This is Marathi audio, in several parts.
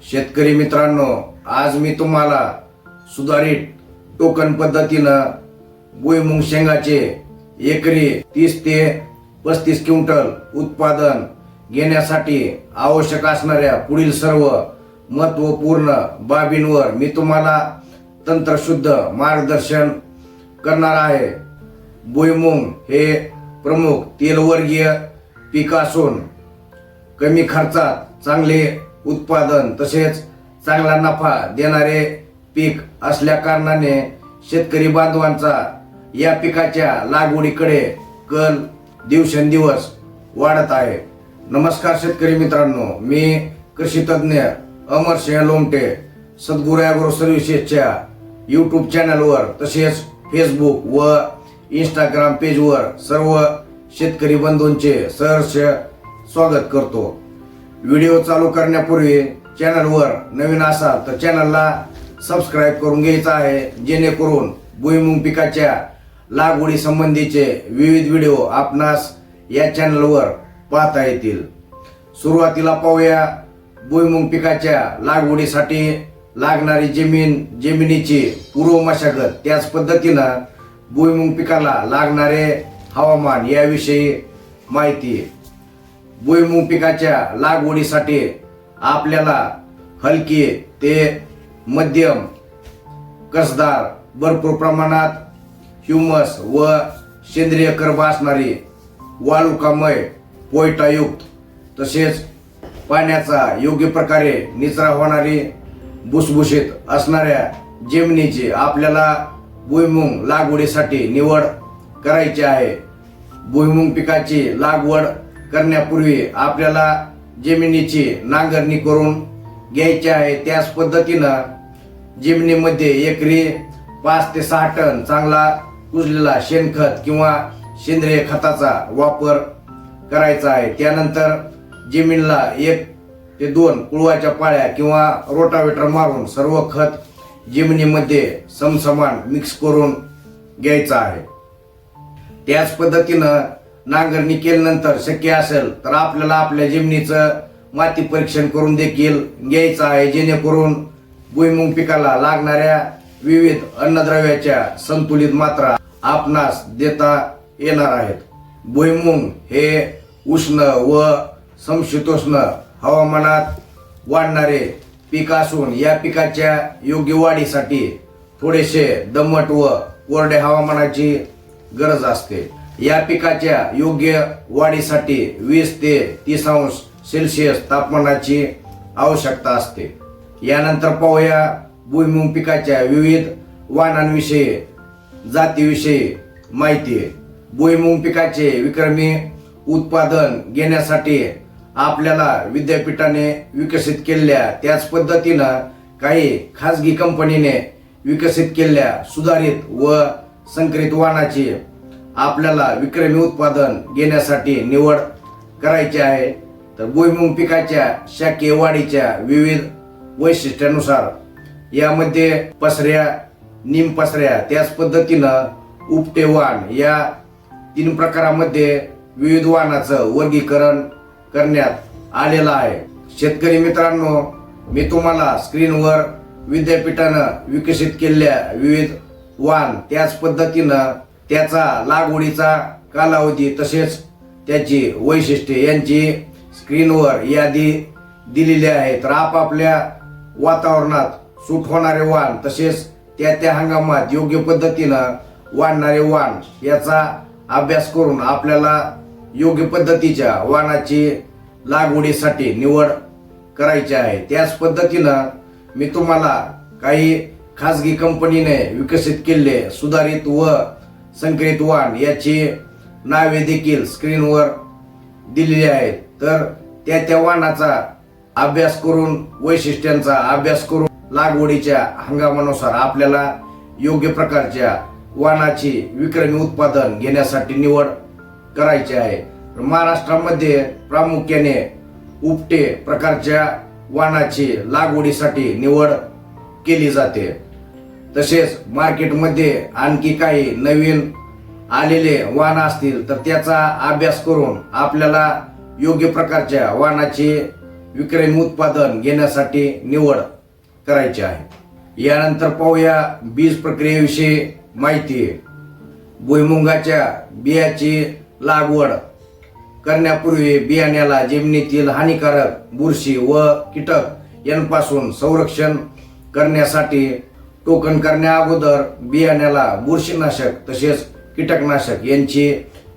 शेतकरी मित्रांनो, आज मी तुम्हाला सुधारित टोकन पद्धतीनं भुईमुग शेंगाचे एकरी 30 ते 35 क्विंटल उत्पादन घेण्यासाठी आवश्यक असणाऱ्या पुढील सर्व महत्त्वपूर्ण बाबींवर मी तुम्हाला तंत्रशुद्ध मार्गदर्शन करणार आहे। भुईमुग हे प्रमुख तेलवर्गीय पीक असून कमी खर्चात चांगले उत्पादन तसेच चांगला नफा देणारे पीक असल्या कारणाने शेतकरी बांधवांचा या पिकाच्या लागवडीकडे कल दिवसेंदिवस वाढत आहे। नमस्कार शेतकरी मित्रांनो, मी कृषी तज्ञ अमरसिंह लोमटे सद्गुरू ॲग्रो सर्व्हिसेसच्या यूट्यूब चॅनलवर तसेच फेसबुक व इंस्टाग्राम पेजवर सर्व शेतकरी बंधूंचे सहर्ष स्वागत करतो। व्हिडिओ चालू करण्यापूर्वी चॅनलवर नवीन असाल तर चॅनलला सबस्क्राईब करून घ्यायचं आहे, जेणेकरून भुईमुग पिकाच्या लागवडी संबंधीचे विविध व्हिडिओ आपणास या चॅनलवर पाहता येतील। सुरुवातीला पाहूया भुईमुग पिकाच्या लागवडीसाठी लागणारी जमिनीची पूर्व मशागत, त्याच पद्धतीनं भुईमुग पिकाला लागणारे हवामान याविषयी माहिती। भुईमुग पिकाच्या लागवडीसाठी आपल्याला हलकी ते मध्यम कसदार, भरपूर प्रमाणात ह्युमस व सेंद्रिय कर्ब असणारी, वालुकामय पोयटायुक्त तसेच पाण्याचा योग्य प्रकारे निचरा होणारी, भुसभुशीत असणाऱ्या जमिनीची आपल्याला भुईमुग लागवडीसाठी निवड करायची आहे। भुईमुग पिकाची लागवड करण्यापूर्वी आपल्याला जमिनीची नांगरणी करून घ्यायची आहे। त्याच पद्धतीनं जमिनीमध्ये एकरी 5 ते 6 टन चांगला कुजलेला शेणखत किंवा सेंद्रिय खताचा वापर करायचा आहे। त्यानंतर जमिनीला 1 ते 2 कुळवाच्या पाळ्या किंवा रोटावेटर मारून सर्व खत जमिनीमध्ये समसमान मिक्स करून घ्यायचं आहे। त्याच पद्धतीनं नांगरणी केल्यानंतर शक्य असेल तर आपल्याला आपल्या जमिनीचं माती परीक्षण करून देखील घ्यायचं आहे, जेणेकरून भुईमुग पिकाला लागणाऱ्या विविध अन्नद्रव्याच्या संतुलित मात्रा आपणास देता येणार आहेत। भुईमुग हे उष्ण व समशीतोष्ण हवामानात वाढणारे पीक असून या पिकाच्या योग्य वाढीसाठी थोडेसे दमट व कोरड्या हवामानाची गरज असते। या पिकाच्या योग्य वाढीसाठी 20 ते 30 अंश सेल्सिअस तापमानाची आवश्यकता असते। यानंतर पाहूया भुईमुग पिकाच्या विविध वाणांविषयी, जातीविषयी माहिती। भुईमुग पिकाचे विक्रमी उत्पादन घेण्यासाठी आपल्याला विद्यापीठाने विकसित केलेल्या, त्याच पद्धतीनं काही खाजगी कंपनीने विकसित केलेल्या सुधारित व संकरित वाणाची आपल्याला विक्रमी उत्पादन घेण्यासाठी निवड करायची आहे। तर भुईमुग पिकाच्या शाकीय वाढीच्या विविध वैशिष्ट्यानुसार यामध्ये पसऱ्या, निमपसऱ्या, त्याच पद्धतीनं उपटे वाण या 3 प्रकारामध्ये विविध वाणाचं वर्गीकरण करण्यात आलेलं आहे। शेतकरी मित्रांनो, मी तुम्हाला स्क्रीनवर विद्यापीठानं विकसित केलेल्या विविध वाण, त्याच पद्धतीनं त्याचा लागवडीचा कालावधी तसेच त्याची वैशिष्ट्ये यांची स्क्रीनवर यादी दिलेली आहे। तर आपापल्या वातावरणात सूट होणारे वाण तसेच त्या हंगामात योग्य पद्धतीनं वाढणारे वाण याचा अभ्यास करून आपल्याला योग्य पद्धतीच्या वाणाची लागवडीसाठी निवड करायची आहे। त्याच पद्धतीनं मी तुम्हाला काही खाजगी कंपनीने विकसित केलेले सुधारित व संकरित वाण याची नावे देखील स्क्रीनवर दिलेली आहेत। तर त्या वाणाचा अभ्यास करून, वैशिष्ट्यांचा अभ्यास करून लागवडीच्या हंगामानुसार आपल्याला योग्य प्रकारच्या वाणाची विक्रमी उत्पादन घेण्यासाठी निवड करायची आहे। महाराष्ट्रामध्ये प्रामुख्याने उपटे प्रकारच्या वाणाची लागवडीसाठी निवड केली जाते। तसेच मार्केटमध्ये आणखी काही नवीन आलेले वाण असतील तर त्याचा अभ्यास करून आपल्याला योग्य प्रकारच्या वाणाची विक्रमी उत्पादन घेण्यासाठी निवड करायची आहे। यानंतर पाहूया बीज प्रक्रियेविषयी माहिती। भुईमुगाच्या बियाची लागवड करण्यापूर्वी बियाण्याला जमिनीतील हानिकारक बुरशी व कीटक यांपासून संरक्षण करण्यासाठी टोकन करण्या अगोदर बियाण्याला बुरशीनाशक तसेच कीटकनाशक यांची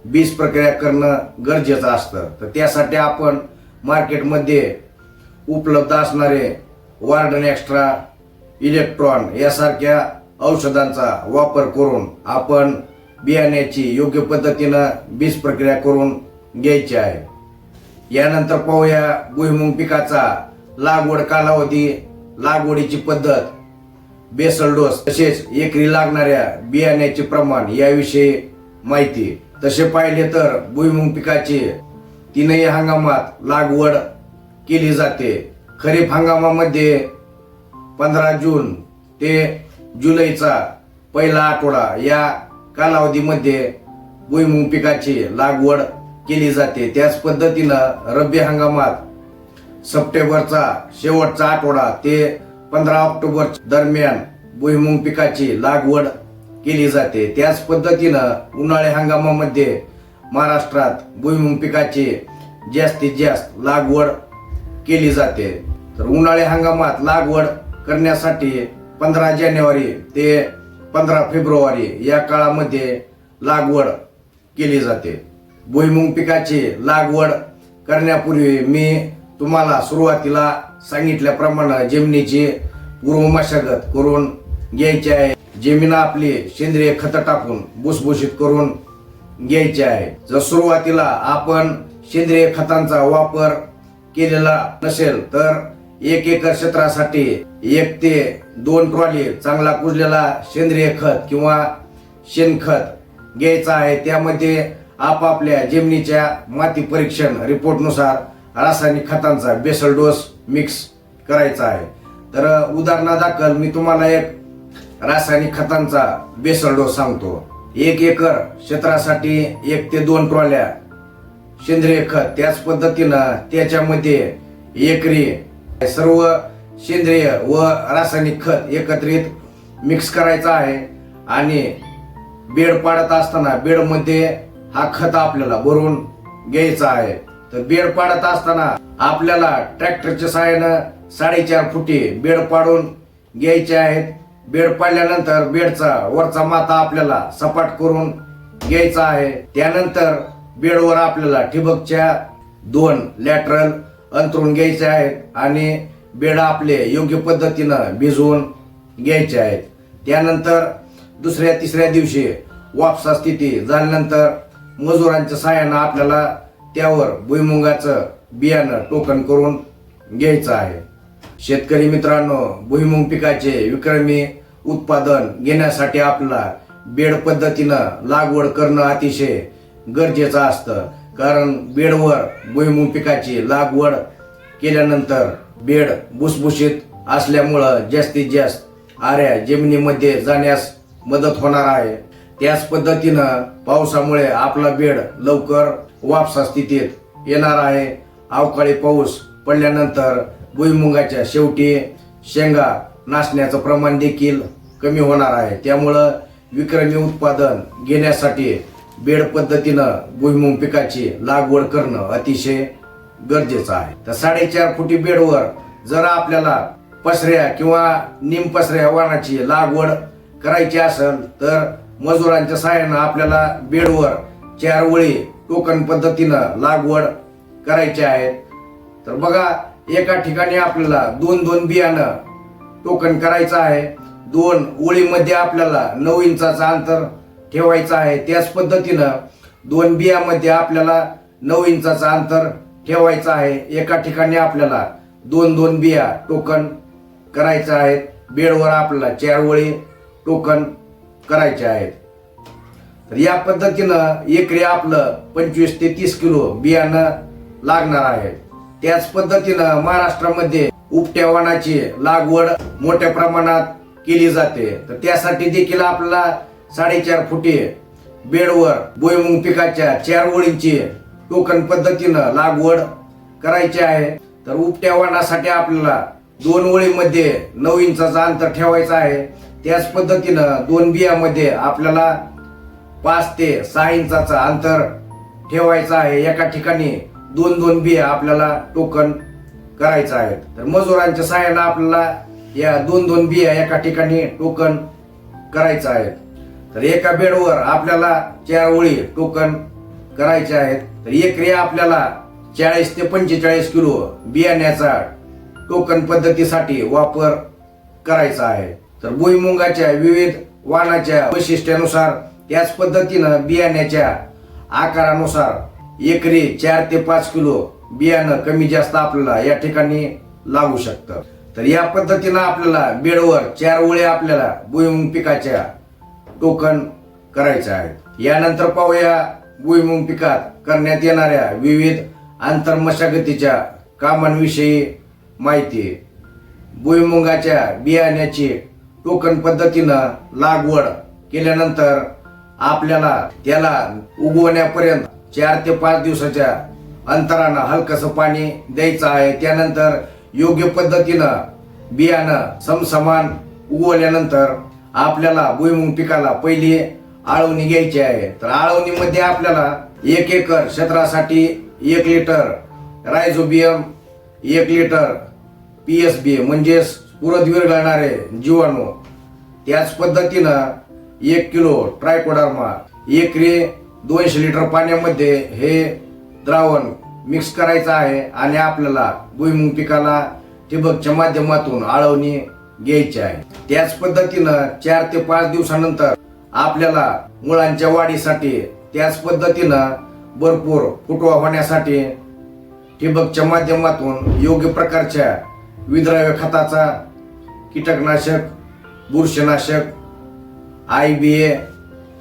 बीज प्रक्रिया करणं गरजेचं असतं। तर त्यासाठी आपण मार्केटमध्ये उपलब्ध असणारे वार्डन एक्स्ट्रा, इलेक्ट्रॉन यासारख्या औषधांचा वापर करून आपण बियाण्याची योग्य पद्धतीनं बीज प्रक्रिया करून घ्यायची आहे। यानंतर पाहूया भुईमुग पिकाचा लागवड कालावधी, लागवडीची पद्धत, बेसल डोस तसेच एकरी लागणाऱ्या बियाण्याचे प्रमाण याविषयी माहिती। तसे पाहिले तर भुईमुग पिकाची तीनही हंगामात लागवड केली जाते। खरीप हंगामामध्ये 15 जून ते जुलैचा पहिला आठवडा या कालावधीमध्ये भुईमुग पिकाची लागवड केली जाते। त्याच पद्धतीनं रब्बी हंगामात सप्टेंबरचा शेवटचा आठवडा ते 15 ऑक्टोबर दरम्यान भुईमुग पिकाची लागवड केली जाते। त्याच पद्धतीनं उन्हाळी हंगामामध्ये महाराष्ट्रात भुईमुग पिकाची जास्तीत जास्त लागवड केली जाते। तर उन्हाळी हंगामात लागवड करण्यासाठी 15 जानेवारी ते 15 फेब्रुवारी या काळामध्ये लागवड केली जाते। भुईमुग पिकाची लागवड करण्यापूर्वी मी तुम्हाला सुरुवातीला सांगितल्याप्रमाणे जमिनीची पूर्व मशागत करून घ्यायची आहे। जमीन आपली सेंद्रिय खत टाकून भुसभुशीत करून घ्यायची आहे। जर सुरुवातीला आपण सेंद्रिय खतांचा वापर केलेला नसेल तर 1 एकर क्षेत्रासाठी 1 ते 2 ट्रॉली चांगला कुजलेला सेंद्रिय खत किंवा शेणखत घ्यायचा आहे। त्यामध्ये आपापल्या जमिनीच्या माती परीक्षण रिपोर्टनुसार रासायनिक खतांचा बेसल डोस मिक्स करायचा आहे। तर उदाहरणादाखल मी तुम्हाला एक रासायनिक खतांचा बेसल डोस सांगतो। 1 एकर क्षेत्रासाठी 1 ते 2 ट्रॉल्या सेंद्रिय खत, त्याच पद्धतीनं त्याच्यामध्ये एकरी सर्व सेंद्रिय व रासायनिक खत एकत्रित मिक्स करायचा आहे आणि बेड पाडत असताना बेडमध्ये हा खत आपल्याला भरून घ्यायचा आहे। तर बेड पाडत असताना आपल्याला ट्रॅक्टरच्या सहाय्यानं 4.5 फुटी बेड पाडून घ्यायचे आहेत। बेड पाडल्यानंतर बेडचा वरचा माथा आपल्याला सपाट करून घ्यायचा आहे। त्यानंतर बेडवर आपल्याला ठिबकच्या 2 लॅटरल अंतरून घ्यायचे आहेत आणि बेड आपले योग्य पद्धतीनं भिजवून घ्यायचे आहेत। त्यानंतर दुसऱ्या तिसऱ्या दिवशी वापसा स्थिती झाल्यानंतर मजुरांच्या सहाय्यानं आपल्याला त्यावर भुईमुगाचं बियाणं टोकन करून घ्यायचं आहे। शेतकरी मित्रांनो, भुईमुग पिकाचे विक्रमी उत्पादन घेण्यासाठी आपल्याला बेड पद्धतीनं लागवड करणं अतिशय गरजेचं असतं। कारण बेडवर भुईमुग पिकाची लागवड केल्यानंतर बेड भुसभुशीत असल्यामुळं जास्तीत जास्त आऱ्या जमिनीमध्ये जाण्यास मदत होणार आहे। त्याच पद्धतीनं पावसामुळे आपला बेड लवकर वापसा स्थितीत येणार आहे। अवकाळी पाऊस पडल्यानंतर भुईमुगाच्या शेवटी शेंगा नासण्याचं प्रमाण देखील कमी होणार आहे। त्यामुळं विक्रमी उत्पादन घेण्यासाठी बेड पद्धतीनं भुईमुग पिकाची लागवड करणं अतिशय गरजेचं आहे। तर 4.5 फुटी बेडवर जर आपल्याला पसऱ्या किंवा निमपसऱ्या वाणाची लागवड करायची असेल तर मजुरांच्या सहाय्यानं आपल्याला बेडवर 4 वळी टोकन पद्धतीनं लागवड करायची आहे। तर बघा, एका ठिकाणी आपल्याला 2-2 बियाणं टोकन करायचं आहे। 2 ओळीमध्ये आपल्याला 9 इंचाचं अंतर ठेवायचं आहे। त्याच पद्धतीनं 2 बियामध्ये आपल्याला 9 इंचाचं अंतर ठेवायचं आहे। एका ठिकाणी आपल्याला 2-2 बिया टोकन करायचं आहे। बेडवर आपल्याला 4 वळी टोकन करायचे आहेत। तर या पद्धतीनं एकरी आपलं 25 ते 30 किलो बियाणं लागणार आहे। त्याच पद्धतीनं महाराष्ट्रामध्ये उपट्या वाणाची लागवड मोठ्या प्रमाणात केली जाते। तर त्यासाठी देखील आपल्याला 4.5 फुटी बेडवर भुईमुग पिकाच्या 4 ओळींची टोकन पद्धतीनं लागवड करायची आहे। तर उपट्या वाणासाठी आपल्याला 2 ओळीमध्ये 9 इंचाचा अंतर ठेवायचं आहे. त्याच पद्धतीनं 2 बियामध्ये आपल्याला 5 ते 6 इंचाचा अंतर ठेवायचं आहे. एका ठिकाणी 2-2 बिया आपल्याला टोकन करायचं आहे. तर मजुरांच्या सहाय्याने आपल्याला या 2-2 बिया एका ठिकाणी टोकन करायचं आहे. तर एका बेडवर आपल्याला 4 ओळी टोकन करायचे आहेत. तर एकरी आपल्याला 40 ते 45 किलो बियाण्याचा टोकन पद्धतीसाठी वापर करायचा आहे. तर भुईमुगाच्या विविध वाणाच्या वैशिष्ट्यानुसार त्याच पद्धतीनं बियाण्याच्या आकारानुसार एकरी 4 ते 5 किलो बियाणं कमी जास्त आपल्याला या ठिकाणी लागू शकतं. तर या पद्धतीनं आपल्याला बेडवर 4 ओळी आपल्याला भुईमुग पिकाच्या टोकन करायचं आहे. यानंतर पाहूया भुईमुग पिकात करण्यात येणाऱ्या विविध आंतरमशागतीच्या कामांविषयी माहिती. भुईमुगाच्या बियाण्याची टोकन पद्धतीनं लागवड केल्यानंतर आपल्याला त्याला उगवण्यापर्यंत 4 ते 5 दिवसाच्या अंतरानं हलकसं पाणी द्यायचं आहे. त्यानंतर योग्य पद्धतीनं बियाणं समसमान उगवल्यानंतर आपल्याला भुईमुग पिकाला पहिली आळवणी घ्यायची आहे. तर आळवणीमध्ये आपल्याला 1 एकर क्षेत्रासाठी 1 लिटर रायझोबियम, 1 लिटर PSB म्हणजेच पुरत विरघळणारे जीवाणू, त्याच पद्धतीनं 1 किलो ट्रायकोडर्मा, एकरी 200 लिटर पाण्यामध्ये हे द्रावण मिक्स करायचं आहे आणि आपल्याला भुईमुग पिकाला ठिबकच्या माध्यमातून आळवणी घ्यायची आहे. त्याच पद्धतीनं 4 ते 5 दिवसानंतर आपल्याला मुळांच्या वाढीसाठी त्याच पद्धतीनं भरपूर फुटवा होण्यासाठी ठिबकच्या माध्यमातून योग्य प्रकारच्या विद्राव्य खताचा, कीटकनाशक, बुरशीनाशक, IBA,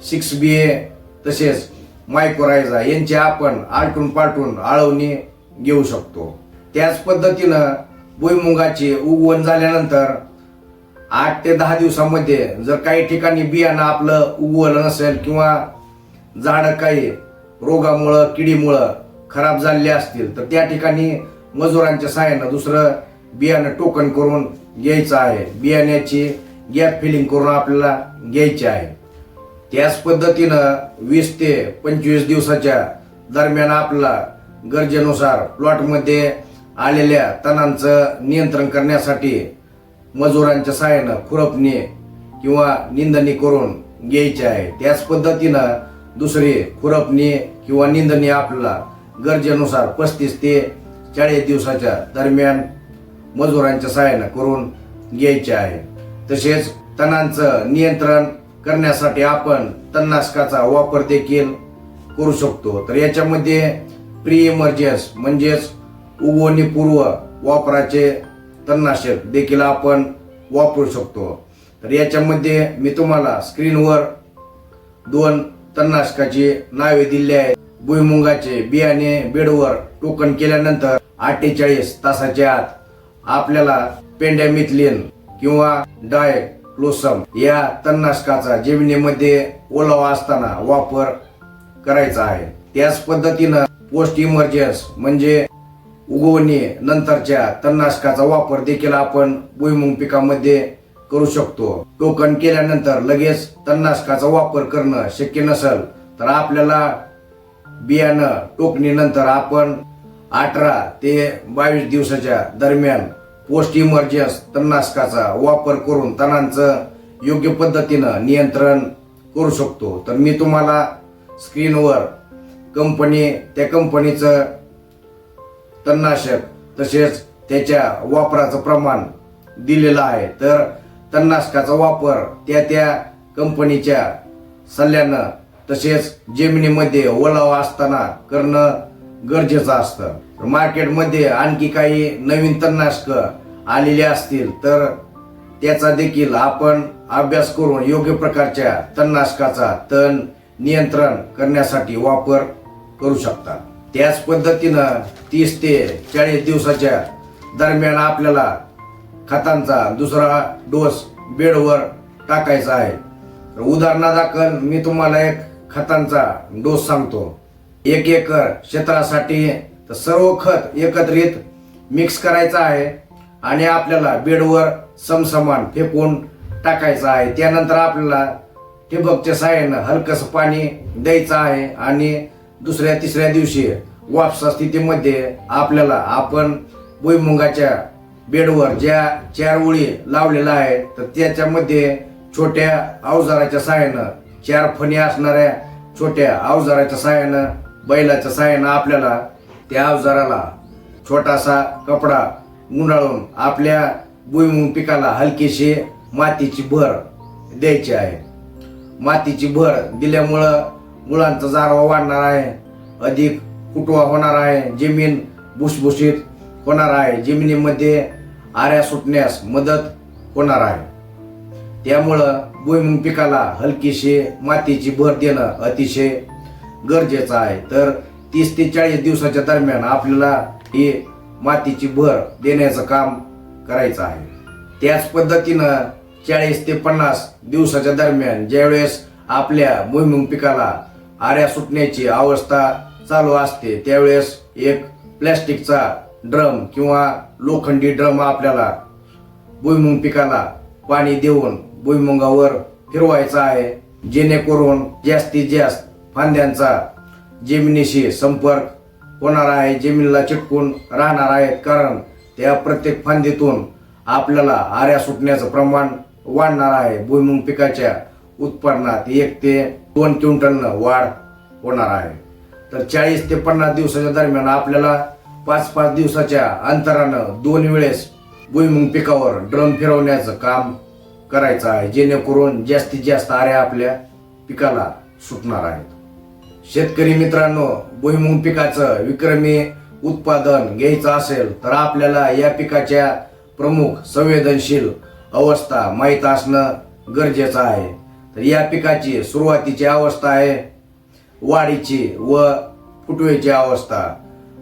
6BA तसेच मायक्रोरायझा यांची आपण आलटून पालटून आळवणी घेऊ शकतो. त्याच पद्धतीनं भुईमुगाची उगवण झाल्यानंतर 8 ते 10 दिवसामध्ये जर काही ठिकाणी बियाणं आपलं उगवलं नसेल किंवा झाडं काही रोगामुळं, किडीमुळं खराब झालेले असतील तर त्या ठिकाणी मजुरांच्या सहाय्यानं दुसरं बियाणं टोकन करून घ्यायचं आहे. बियाण्याची गॅप फिलिंग करून आपल्याला घ्यायची आहे. त्याच पद्धतीनं 20 ते 25 दिवसाच्या दरम्यान आपल्याला गरजेनुसार प्लॉटमध्ये आलेल्या तणांचं नियंत्रण करण्यासाठी मजुरांच्या सहाय्यानं खुरपणी किंवा निंदणी करून घ्यायची आहे. त्याच पद्धतीनं दुसरी खुरपणी किंवा निंदणी आपल्याला गरजेनुसार 35 ते 40 दिवसाच्या दरम्यान मजुरांच्या सहाय्यानं करून घ्यायचे आहे. तसेच तणांचं नियंत्रण करण्यासाठी आपण तणनाशकाचा वापर देखील करू शकतो. तर याच्यामध्ये प्री इमर्जन्स म्हणजेच उगवणीपूर्व वापराचे तणनाशक देखील आपण वापरू शकतो. तर याच्यामध्ये मी तुम्हाला स्क्रीनवर 2 तणनाशकाची नावे दिली आहेत. भुईमुगाचे बियाणे बेडवर टोकन केल्यानंतर 48 तासाच्या आत आपल्याला पेंडॅमिथलिन किंवा डायक्लोसम या तणनाशकाचा जमिनीमध्ये ओलावा असताना वापर करायचा आहे. त्याच पद्धतीनं पोस्ट इमर्जन्स म्हणजे उगवणी नंतरच्या तणनाशकाचा वापर देखील आपण भुईमुग पिकामध्ये करू शकतो. टोकन केल्यानंतर लगेच तणनाशकाचा वापर करणं शक्य नसेल तर आपल्याला बियाणं टोकणीनंतर आपण 18 ते 22 दिवसाच्या दरम्यान पोस्ट इमर्जन्स तणनाशकाचा वापर करून तणांचं योग्य पद्धतीनं नियंत्रण करू शकतो. तर मी तुम्हाला स्क्रीनवर त्या कंपनीचं तणनाशक तसेच त्याच्या वापराचं प्रमाण दिलेलं आहे. तर तणनाशकाचा वापर त्या कंपनीच्या सल्ल्यानं तसेच जमिनीमध्ये ओलावा असताना करणं गरजेचं असतं. मार्केटमध्ये आणखी काही नवीन तणनाशक आलेले असतील तर त्याचा देखील आपण अभ्यास करून योग्य प्रकारच्या तणनाशकाचा तण नियंत्रण करण्यासाठी वापर करू शकता. त्याच पद्धतीनं 30 ते 40 दिवसाच्या दरम्यान आपल्याला खतांचा दुसरा डोस बेडवर टाकायचा आहे. उदाहरणादाखल मी तुम्हाला एक खतांचा डोस सांगतो. 1 एकर क्षेत्रासाठी सर्व खत एकत्रित मिक्स करायचा आहे आणि आपल्याला बेडवर समसमान फेकून टाकायचं आहे. त्यानंतर आपल्याला ठिबकच्या साहाय्यानं हलकसं पाणी द्यायचं आहे आणि दुसऱ्या तिसऱ्या दिवशी वापसा स्थितीमध्ये आपल्याला आपण भुईमुगाच्या बेडवर ज्या 4 ओळी लावलेल्या आहेत तर त्याच्यामध्ये छोट्या अवजाराच्या साहाय्यानं 4 फणी असणाऱ्या छोट्या अवजाराच्या साहाय्यानं बैलाच्या साहाय्यानं आपल्याला त्या अवजाराला छोटासा कपडा गुंडाळून आपल्या भुईमुग पिकाला हलकीशी मातीची भर द्यायची आहे. मातीची भर दिल्यामुळं मुळांचा जारवा वाढणार आहे, अधिक फुटवा होणार आहे, जमीन भुसभुशीत होणार आहे, जमिनीमध्ये आऱ्या सुटण्यास मदत होणार आहे. त्यामुळं भुईमुग पिकाला हलकीशी मातीची भर देणं अतिशय गरजेचं आहे. तर 30 ते 40 दिवसाच्या दरम्यान आपल्याला ही मातीची भर देण्याचं काम करायचं आहे. त्याच पद्धतीनं 40 ते 50 दिवसाच्या दरम्यान ज्यावेळेस आपल्या भुईमुग पिकाला आऱ्या सुटण्याची अवस्था चालू असते त्यावेळेस एक प्लॅस्टिकचा ड्रम किंवा लोखंडी ड्रम आपल्याला भुईमुग पिकाला पाणी देऊन भुईमुगावर फिरवायचा आहे, जेणेकरून जास्तीत जास्त फांद्यांचा जमिनीशी संपर्क होणार आहे, जमिनीला चिटकून राहणार आहेत. कारण त्या प्रत्येक फांदीतून आपल्याला आऱ्या सुटण्याचं प्रमाण वाढणार आहे. भुईमुग पिकाच्या उत्पन्नात 1 ते 2 क्विंटलनं वाढ होणार आहे. तर 40 ते 50 दिवसाच्या दरम्यान आपल्याला 5-5 दिवसाच्या अंतरानं 2 वेळेस भुईमुग पिकावर ड्रम फिरवण्याचं काम करायचं आहे, जेणेकरून जास्तीत जास्त आऱ्या आपल्या पिकाला सुटणार आहेत. शेतकरी मित्रांनो, भुईमुग पिकाचं विक्रमी उत्पादन घ्यायचं असेल तर आपल्याला या पिकाच्या प्रमुख संवेदनशील अवस्था माहीत असणं गरजेचं आहे. तर या पिकाची सुरुवातीची अवस्था आहे वाढीची व फुटवेची अवस्था.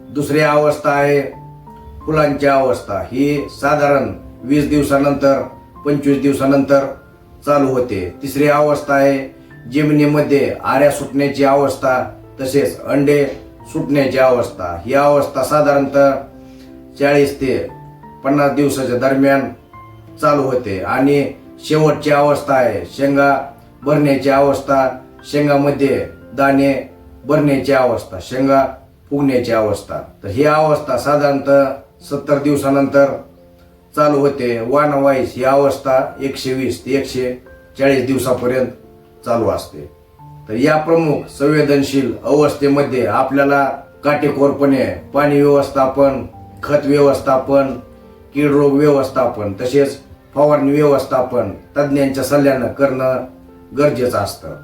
दुसरी अवस्था आहे फुलांची अवस्था. ही साधारण 20 दिवसानंतर 25 दिवसानंतर चालू होते. तिसरी अवस्था आहे जमिनीमध्ये आऱ्या सुटण्याची अवस्था तसेच अंडे सुटण्याची अवस्था. ही अवस्था साधारणतः 40 ते 50 दिवसाच्या दरम्यान चालू होते. आणि शेवटची अवस्था आहे शेंगा भरण्याची अवस्था, शेंगामध्ये दाणे भरण्याची अवस्था, शेंगा फुगण्याची अवस्था. तर ही अवस्था साधारणतः 70 दिवसानंतर चालू होते. वाणावाईस ही अवस्था 120 ते 140 दिवसापर्यंत चालू असते. तर या प्रमुख संवेदनशील अवस्थेमध्ये आपल्याला काटेकोरपणे पाणी व्यवस्थापन, खत व्यवस्थापन, कीड रोग व्यवस्थापन तसेच फवारणी व्यवस्थापन तज्ज्ञांच्या सल्ल्यानं करणं गरजेचं असतं.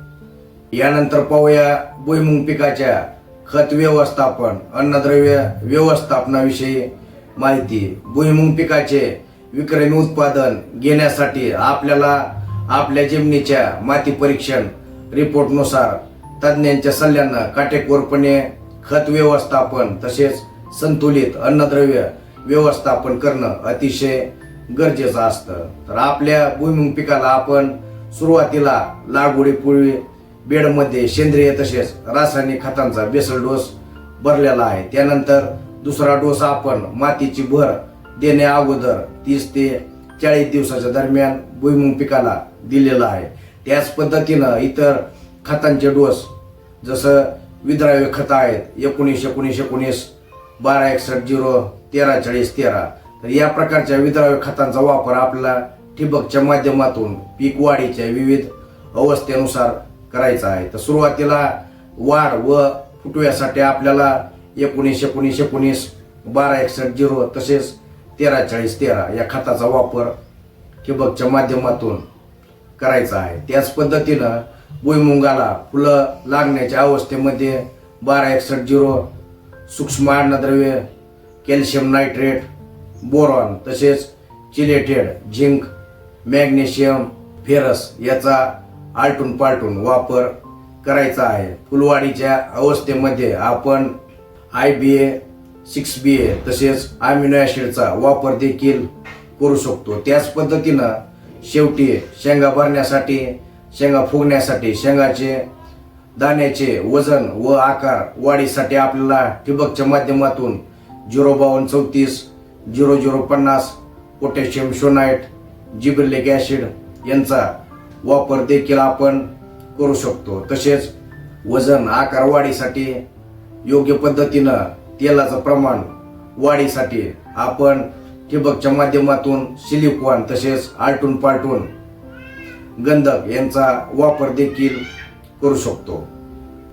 यानंतर पाहूया भुईमुग पिकाच्या खत व्यवस्थापन, अन्नद्रव्य व्यवस्थापनाविषयी माहिती. भुईमुग पिकाचे विक्रमी उत्पादन घेण्यासाठी आपल्याला आपल्या जमिनीच्या माती परीक्षण रिपोर्टनुसार तज्ज्ञांच्या सल्ल्यानं काटेकोरपणे खत व्यवस्थापन तसेच संतुलित अन्नद्रव्य व्यवस्थापन करणं अतिशय गरजेचं असतं. तर आपल्या भुईमुग पिकाला आपण सुरुवातीला लागवडीपूर्वी बेडमध्ये सेंद्रिय तसेच रासायनिक खतांचा बेसल डोस भरलेला आहे. त्यानंतर दुसरा डोस आपण मातीची भर देण्या अगोदर 30 ते 40 दिवसाच्या दरम्यान भुईमुग पिकाला दिलेला आहे. त्याच पद्धतीनं इतर खतांचे डोस जसं विद्राव्य खत आहेत 19-19-19, 12-61-0, 13-40-13. तर या प्रकारच्या विद्राव्य खतांचा वापर आपल्याला ठिबकच्या माध्यमातून पीक वाढीच्या विविध अवस्थेनुसार करायचा आहे. तर सुरुवातीला वाढ व फुटव्यासाठी आपल्याला 19-19-19, 12-61-0 तसेच 13-40-13 या खताचा वापर ठिबकच्या माध्यमातून करायचा आहे. त्याच पद्धतीनं भुईमुगाला फुलं लागण्याच्या अवस्थेमध्ये 12-61-0, सूक्ष्म अन्नद्रव्य, कॅल्शियम नायट्रेट, बोरॉन तसेच चिलेटेड झिंक, मॅग्नेशियम, फेरस याचा आलटून पालटून वापर करायचा आहे. फुलवाढीच्या अवस्थेमध्ये आपण IBA, 6BA तसेच अमिनो ॲसिडचा वापर देखील करू शकतो. त्याच पद्धतीनं शेवटी शेंगा भरण्यासाठी, शेंगा फुगण्यासाठी, शेंगाचे दाण्याचे वजन व आकार वाढीसाठी आपल्याला ठिबकच्या माध्यमातून 052-34, 0050 पोटॅशियम शोनाइट जिबरेलिक ॲसिड यांचा वापर देखील आपण करू शकतो. तसेच वजन आकार वाढीसाठी योग्य पद्धतीनं तेलाचं प्रमाण वाढीसाठी आपण ठिबकच्या माध्यमातून सिलिकॉन तसेच आलटून पालटून गंधक यांचा वापर देखील करू शकतो.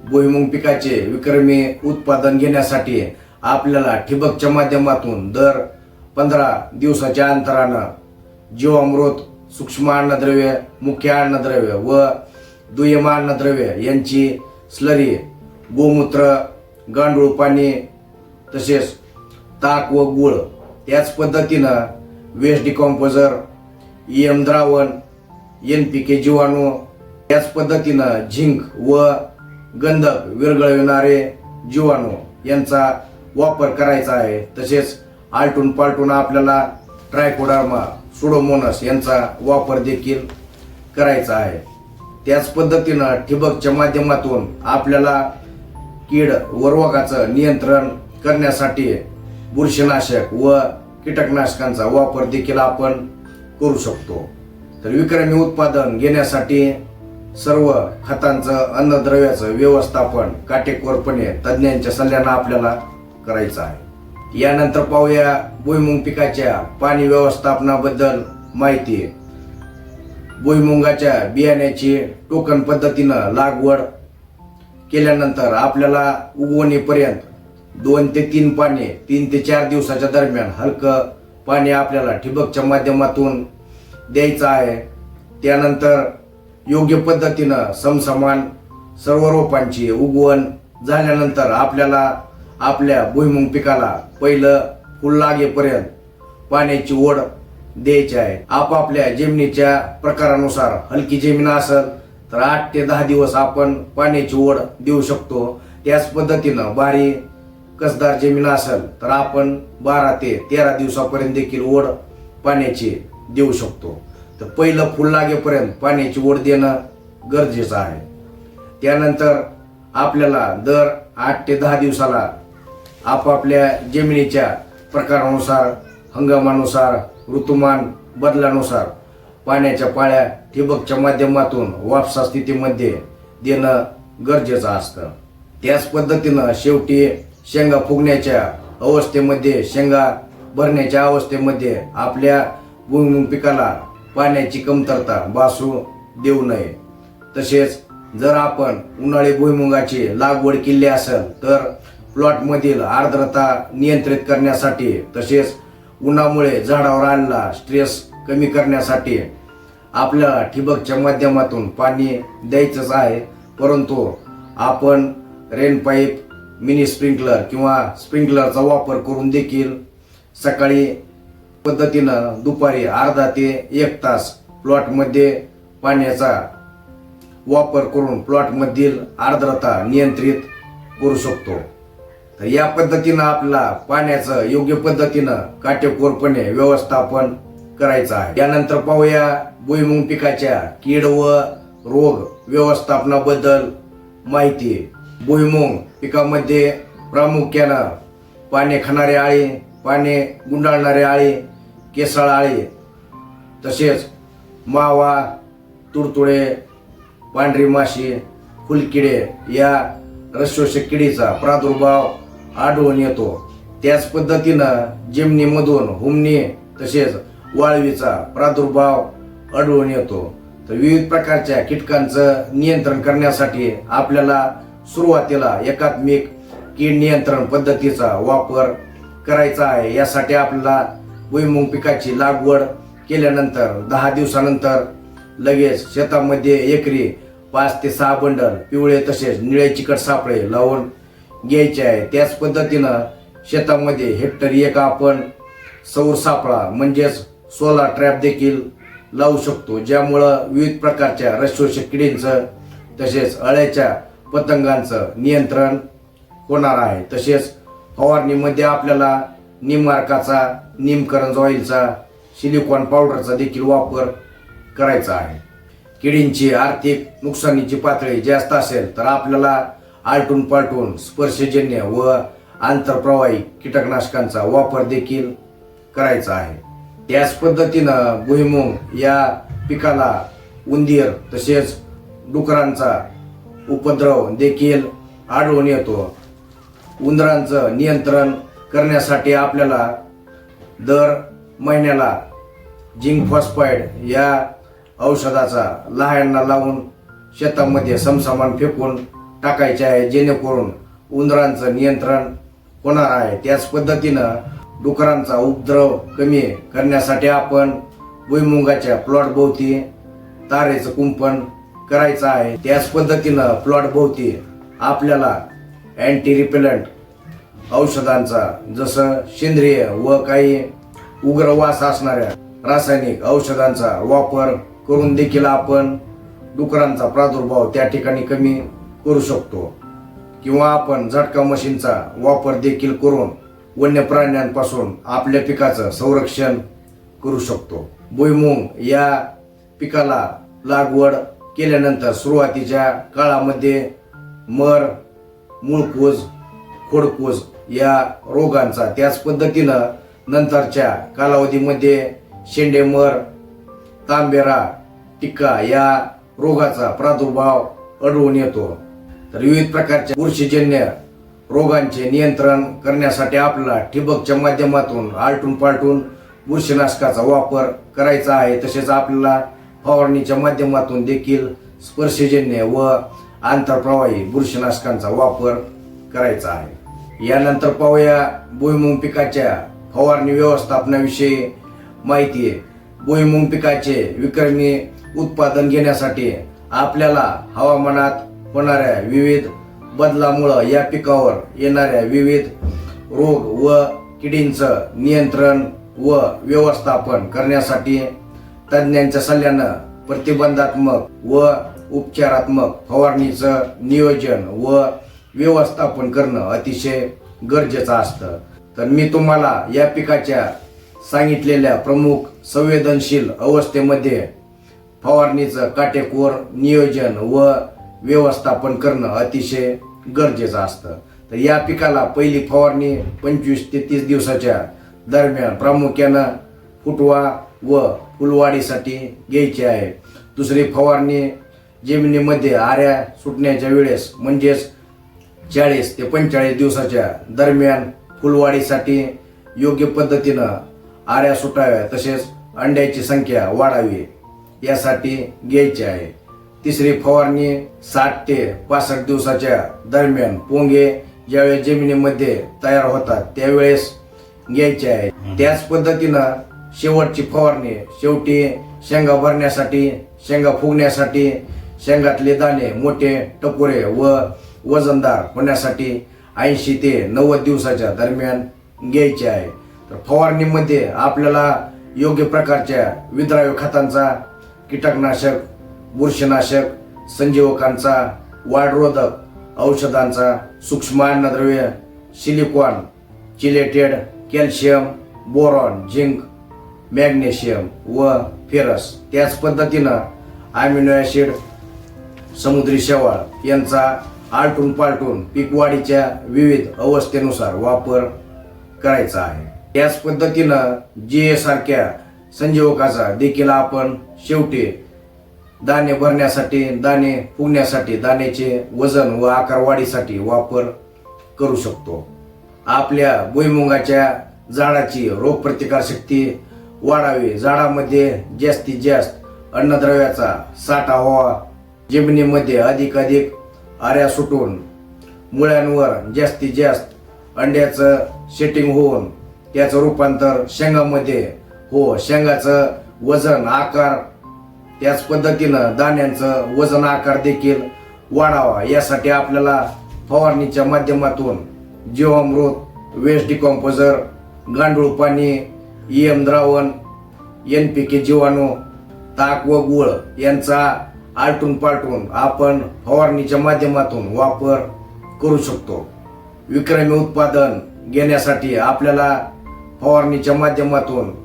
भुईमुग पिकाचे विक्रमी उत्पादन घेण्यासाठी आपल्याला ठिबकच्या माध्यमातून दर 15 दिवसाच्या अंतरानं जीवामृत, सूक्ष्म अन्नद्रव्य, मुख्य अन्नद्रव्य व दुय्यम अन्नद्रव्य यांची स्लरी, गोमूत्र, गांडूळ पाणी तसेच ताक व गुळ, त्याच पद्धतीनं वेस्ट डिकॉम्पोजर, EM द्रावण, NPK जीवाणू, त्याच पद्धतीनं झिंक व गंधक विरघळविणारे जीवाणू यांचा वापर करायचा आहे. तसेच आलटून पालटून आपल्याला ट्रायकोडर्मा, सुडोमोनस यांचा वापर देखील करायचा आहे. त्याच पद्धतीनं ठिबकच्या माध्यमातून आपल्याला कीड व रोगाचं नियंत्रण करण्यासाठी बुरशीनाशक व कीटकनाशकांचा वापर देखील आपण करू शकतो. तर विक्रमी उत्पादन घेण्यासाठी सर्व खतांचं, अन्नद्रव्याचं व्यवस्थापन काटेकोरपणे तज्ज्ञांच्या सल्ल्यानं आपल्याला करायचं आहे. यानंतर पाहूया भुईमुग पिकाच्या पाणी व्यवस्थापनाबद्दल माहिती. भुईमुगाच्या बियाण्याची टोकन पद्धतीनं लागवड केल्यानंतर आपल्याला उगवणीपर्यंत 2 ते 3 पाने 3 ते 4 दिवसाच्या दरम्यान हलकं पाणी आपल्याला ठिबकच्या माध्यमातून द्यायचं आहे. त्यानंतर योग्य पद्धतीनं समसमान सर्व रोपांची उगवण झाल्यानंतर आपल्याला आपल्या भुईमुग पिकाला पहिलं फुल लागेपर्यंत पाण्याची ओढ द्यायची आहे. आपापल्या जमिनीच्या प्रकारानुसार हलकी जमीन असेल तर 8 ते 10 दिवस आपण पाण्याची ओढ देऊ शकतो. त्याच पद्धतीनं भारी कसदार जमीन असेल तर आपण 12 ते 13 दिवसापर्यंत देखील ओढ पाण्याची देऊ शकतो. तर पहिलं फुल लागेपर्यंत पाण्याची ओढ देणं गरजेचं आहे. त्यानंतर आपल्याला दर 8 ते 10 दिवसाला आपापल्या जमिनीच्या प्रकारानुसार, हंगामानुसार, ऋतुमान बदलानुसार पाण्याच्या पाळ्या ठिबकच्या माध्यमातून वापसा स्थितीमध्ये देणं गरजेचं असतं. त्याच पद्धतीनं शेवटी शेंगा फुगण्याच्या अवस्थेमध्ये, शेंगा भरण्याच्या अवस्थेमध्ये आपल्या भुईमुग पिकाला पाण्याची कमतरता भासू देऊ नये. तसेच जर आपण उन्हाळी भुईमुगाची लागवड केली असेल तर प्लॉटमधील आर्द्रता नियंत्रित करण्यासाठी तसेच उन्हामुळे झाडावर आलेला स्ट्रेस कमी करण्यासाठी आपल्याला ठिबकच्या माध्यमातून पाणी द्यायचंच आहे. परंतु आपण रेन पाईप, मिनी स्प्रिंकलर किंवा स्प्रिंकलरचा वापर करून देखील सकाळी पद्धतीनं दुपारी अर्धा ते 1 तास प्लॉटमध्ये पाण्याचा वापर करून प्लॉटमधील आर्द्रता नियंत्रित करू शकतो. तर या पद्धतीनं आपल्याला पाण्याचं योग्य पद्धतीनं काटेकोरपणे व्यवस्थापन करायचं आहे. यानंतर पाहूया भुईमुग पिकाच्या कीड व रोग व्यवस्थापनाबद्दल माहिती. भुईमुग पिकामध्ये प्रामुख्यानं पाने खाणारे आळी, पाने गुंडाळणारे आळी, केसाळ आळी तसेच मावा, तुडतुडे, पांढरी माशी, फुलकिडे या रसशोषक किडीचा प्रादुर्भाव आढळून येतो. त्याच पद्धतीनं जमिनीमधून हुमणी तसेच वाळवीचा प्रादुर्भाव आढळून येतो. तर विविध प्रकारच्या कीटकांचं नियंत्रण करण्यासाठी आपल्याला सुरुवातीला एकात्मिक कीड नियंत्रण पद्धतीचा वापर करायचा आहे. यासाठी आपल्याला भुईमुग पिकाची लागवड केल्यानंतर 10 दिवसानंतर लगेच शेतामध्ये एकरी 5 ते 6 बंडल पिवळे तसेच निळे चिकट सापळे लावून घ्यायचे आहे. त्याच पद्धतीनं शेतामध्ये हेक्टरी एक आपण सौर सापळा म्हणजेच सोलार ट्रॅप देखील लावू शकतो, ज्यामुळं विविध प्रकारच्या रसशोषक किडींचं तसेच अळ्याच्या पतंगांचं नियंत्रण होणार आहे. तसेच फवारणीमध्ये आपल्याला निममार्काचा, नीमकरंज ऑइलचा, सिलिकॉन पावडरचा देखील वापर करायचा आहे. किडींची आर्थिक नुकसानीची पातळी जास्त असेल तर आपल्याला आलटून पालटून स्पर्शजन्य व आंतरप्रवाही कीटकनाशकांचा वापर देखील करायचा आहे. त्याच पद्धतीनं भुईमुग या पिकाला उंदीर तसेच डुकरांचा उपद्रव देखील आढळून येतो. उंदरांचं नियंत्रण करण्यासाठी आपल्याला दर महिन्याला झिंक फॉस्फाईड या औषधाचा लहायांना लावून शेतामध्ये समसमान फेकून टाकायचे आहे, जेणेकरून उंदरांचं नियंत्रण होणार आहे. त्याच पद्धतीनं डुकरांचा उपद्रव कमी करण्यासाठी आपण भुईमुगाच्या प्लॉट भोवती तारेचं कुंपण करायचं आहे. त्याच पद्धतीनं प्लॉट भोवती आपल्याला अँटी रिपेलंट औषधांचा जसं सेंद्रिय व काही उग्र वास असणाऱ्या रासायनिक औषधांचा वापर करून देखील आपण डुकरांचा प्रादुर्भाव त्या ठिकाणी कमी करू शकतो. किंवा आपण झटका मशीनचा वापर देखील करून वन्य प्राण्यांपासून आपल्या पिकाचं संरक्षण करू शकतो. भुईमुग या पिकाला लागवड केल्यानंतर सुरुवातीच्या काळामध्ये मर, मूळकूज, खोडकूज या रोगांचा, त्याच पद्धतीनं नंतरच्या कालावधीमध्ये शेंडेमर, तांबेरा, टिक्का या रोगाचा प्रादुर्भाव आढळून येतो. तर विविध प्रकारच्या बुरशीजन्य रोगांचे नियंत्रण करण्यासाठी आपल्याला ठिबकच्या माध्यमातून आलटून पालटून बुरशीनाशकाचा वापर करायचा आहे. तसेच आपल्याला फवारणीच्या माध्यमातून देखील स्पर्शजन्य व आंतरप्रवाही बुरशीनाशकांचा वापर करायचा आहे. यानंतर पाहूया भुईमुग पिकाच्या फवारणी व्यवस्थापनाविषयी माहिती आहे. भुईमुग पिकाचे विक्रमी उत्पादन घेण्यासाठी आपल्याला हवामानात होणाऱ्या विविध बदलामुळे या पिकावर येणाऱ्या विविध रोग व किडींचं नियंत्रण व व्यवस्थापन करण्यासाठी तज्ज्ञांच्या सल्ल्यानं प्रतिबंधात्मक व उपचारात्मक फवारणीचं नियोजन व व्यवस्थापन करणं अतिशय गरजेचं असतं. तर मी तुम्हाला या पिकाच्या सांगितलेल्या प्रमुख संवेदनशील अवस्थेमध्ये फवारणीचं काटेकोर नियोजन व व्यवस्थापन करणं अतिशय गरजेचं असतं. तर या पिकाला पहिली फवारणी 25 ते 30 दिवसाच्या दरम्यान प्रामुख्यानं फुटवा व फुलवाढीसाठी घ्यायची आहे. दुसरी फवारणी जमिनीमध्ये आऱ्या सुटण्याच्या वेळेस म्हणजेच 40 ते 45 दिवसाच्या दरम्यान फुलवाढीसाठी योग्य पद्धतीनं आऱ्या सुटाव्या तसेच अंड्याची संख्या वाढावी यासाठी घ्यायची आहे. तिसरी फवारणी 60 ते 65 दिवसाच्या दरम्यान पोंगे ज्यावेळेस जमिनीमध्ये तयार होतात त्यावेळेस घ्यायचे आहे. त्याच पद्धतीनं शेवटची फवारणी शेवटी शेंगा भरण्यासाठी, शेंगा फुगण्यासाठी, शेंगातले दाणे मोठे टपोरे व वजनदार होण्यासाठी 80 ते 90 दिवसाच्या दरम्यान घ्यायचे आहे. तर फवारणीमध्ये आपल्याला योग्य प्रकारच्या विद्राव्य खतांचा, कीटकनाशक, बुरशीनाशक, संजीवकांचा, वाढरोधक औषधांचा, सूक्ष्म अन्नद्रव्य, silicon, chelated, calcium, boron, zinc, magnesium व फेरस, त्याच पद्धतीनं अमिनो ॲसिड, समुद्री शेवाळ यांचा आलटून पालटून पीक वाढीच्या विविध अवस्थेनुसार वापर करायचा आहे. त्याच पद्धतीनं GA सारख्या संजीवकाचा देखील आपण शेवटी दाणे भरण्यासाठी, दाणे फुगण्यासाठी, दाण्याचे वजन व आकार वाढीसाठी वापर करू शकतो. आपल्या भुईमुगाच्या झाडाची रोगप्रतिकारशक्ती वाढावी, झाडामध्ये जास्तीत जास्त अन्नद्रव्याचा साठा व्हावा, जमिनीमध्ये अधिकाधिक आऱ्या सुटून मुळ्यांवर जास्तीत जास्त अंड्याचं सेटिंग होऊन त्याचं रूपांतर शेंगामध्ये हो, शेंगाचं वजन, आकार, त्याच पद्धतीनं दाण्यांचं वजन, आकार देखील वाढावा यासाठी आपल्याला फवारणीच्या माध्यमातून जीवामृत, वेस्ट डिकॉम्पोजर, गांडूळ पाणी, EM द्रावण, NPK जीवाणू, ताक व गुळ यांचा आलटून पालटून आपण फवारणीच्या माध्यमातून वापर करू शकतो. विक्रमी उत्पादन घेण्यासाठी आपल्याला फवारणीच्या माध्यमातून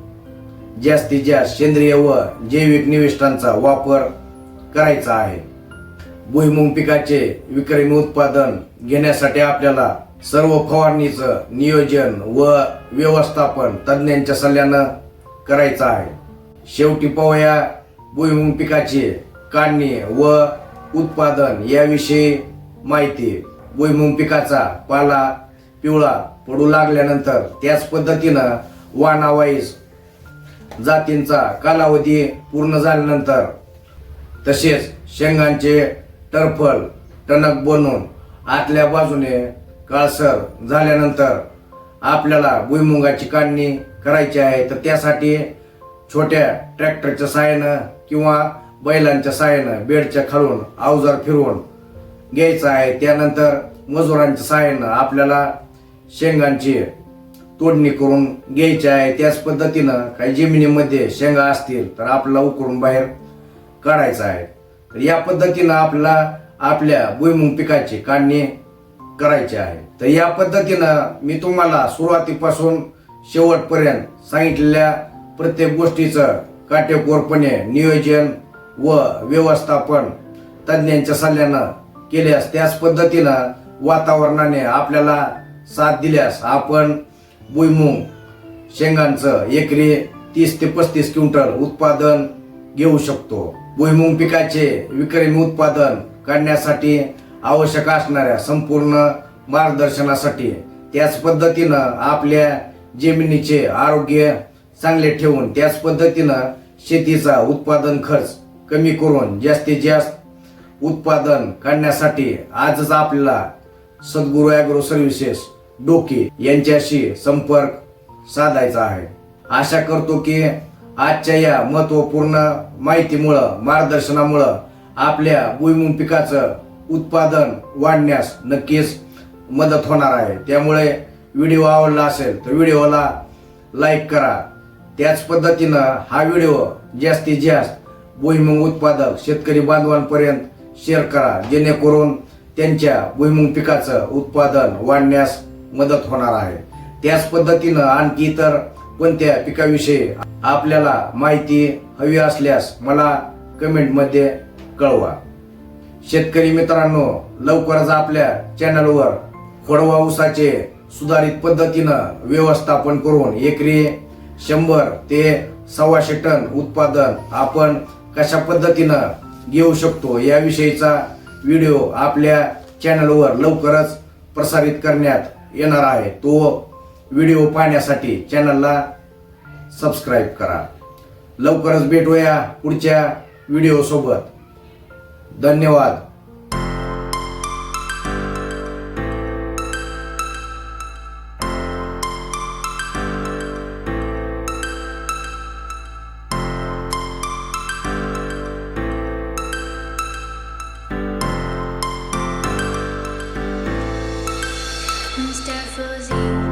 जास्तीत जास्त सेंद्रिय व जैविक निविष्ठांचा वापर करायचा आहे. भुईमुग पिकाचे विक्रमी उत्पादन घेण्यासाठी आपल्याला सर्व फवारणीचं नियोजन व व्यवस्थापन तज्ज्ञांच्या सल्ल्यानं करायचं आहे. शेवटी पाहूया भुईमुग पिकाची काढणी व उत्पादन याविषयी माहिती. भुईमुग पिकाचा पाला पिवळा पडू लागल्यानंतर त्याच पद्धतीनं वाणावाईज जातींचा कालावधी पूर्ण झाल्यानंतर तसेच शेंगांचे टरफल टणक बनून आतल्या बाजूने काळसर झाल्यानंतर आपल्याला भुईमुगाची काढणी करायची आहे. तर त्यासाठी छोट्या ट्रॅक्टरच्या साहाय्यानं किंवा बैलांच्या साहाय्यानं बेडच्या खालून अवजार फिरवून घ्यायचं आहे. त्यानंतर मजुरांच्या साहाय्यानं आपल्याला शेंगांची तोडणी करून घ्यायची आहे. त्याच पद्धतीनं काही जमिनीमध्ये शेंगा असतील तर आपल्याला उकरून बाहेर काढायचं आहे. तर या पद्धतीनं आपल्याला आपल्या भुईमुग पिकाची काढणी करायची आहे. तर या पद्धतीनं मी तुम्हाला सुरुवातीपासून शेवटपर्यंत सांगितलेल्या प्रत्येक गोष्टीचं काटेकोरपणे नियोजन व व्यवस्थापन तज्ज्ञांच्या सल्ल्यानं केल्यास त्याच पद्धतीनं वातावरणाने आपल्याला साथ दिल्यास आपण भुईमुग शेंगांचं एकरी 30 ते 35 क्विंटल उत्पादन घेऊ शकतो. भुईमुग पिकाचे विक्रमी उत्पादन काढण्यासाठी आवश्यक असणाऱ्या संपूर्ण मार्गदर्शनासाठी त्याच पद्धतीनं आपल्या जमिनीचे आरोग्य चांगले ठेवून त्याच पद्धतीनं शेतीचा उत्पादन खर्च कमी करून जास्तीत जास्त उत्पादन काढण्यासाठी आजच आपल्याला सद्गुरू ॲग्रो सर्व्हिसेस डोकी यांच्याशी संपर्क साधायचा आहे. आशा करतो की आजच्या या महत्वपूर्ण माहितीमुळं मार्गदर्शनामुळं आपल्या भुईमुग पिकाचं उत्पादन वाढण्यास नक्कीच मदत होणार आहे. त्यामुळे व्हिडिओ आवडला असेल तर व्हिडिओला लाईक करा. त्याच पद्धतीनं हा व्हिडिओ जास्तीत जास्त भुईमुग उत्पादक शेतकरी बांधवांपर्यंत शेअर करा जेणेकरून त्यांच्या भुईमुग पिकाचं उत्पादन वाढण्यास मदत होणार आहे. त्याच पद्धतीनं आणखी इतर कोणत्या पिकाविषयी आपल्याला माहिती हवी असल्यास मला कमेंटमध्ये कळवा. शेतकरी मित्रांनो, लवकरच आपल्या चॅनलवर खोडवा ऊसाचे सुधारित पद्धतीनं व्यवस्थापन करून एकरी 100 ते 125 टन उत्पादन आपण कशा पद्धतीनं घेऊ शकतो याविषयीचा व्हिडिओ आपल्या चॅनलवर लवकरच प्रसारित करण्यात येणार आहे. तो व्हिडिओ पाहण्यासाठी चॅनलला सबस्क्राईब करा. लवकरच भेटूया पुढच्या व्हिडिओ सोबत. धन्यवाद. Mr. Fuzzy.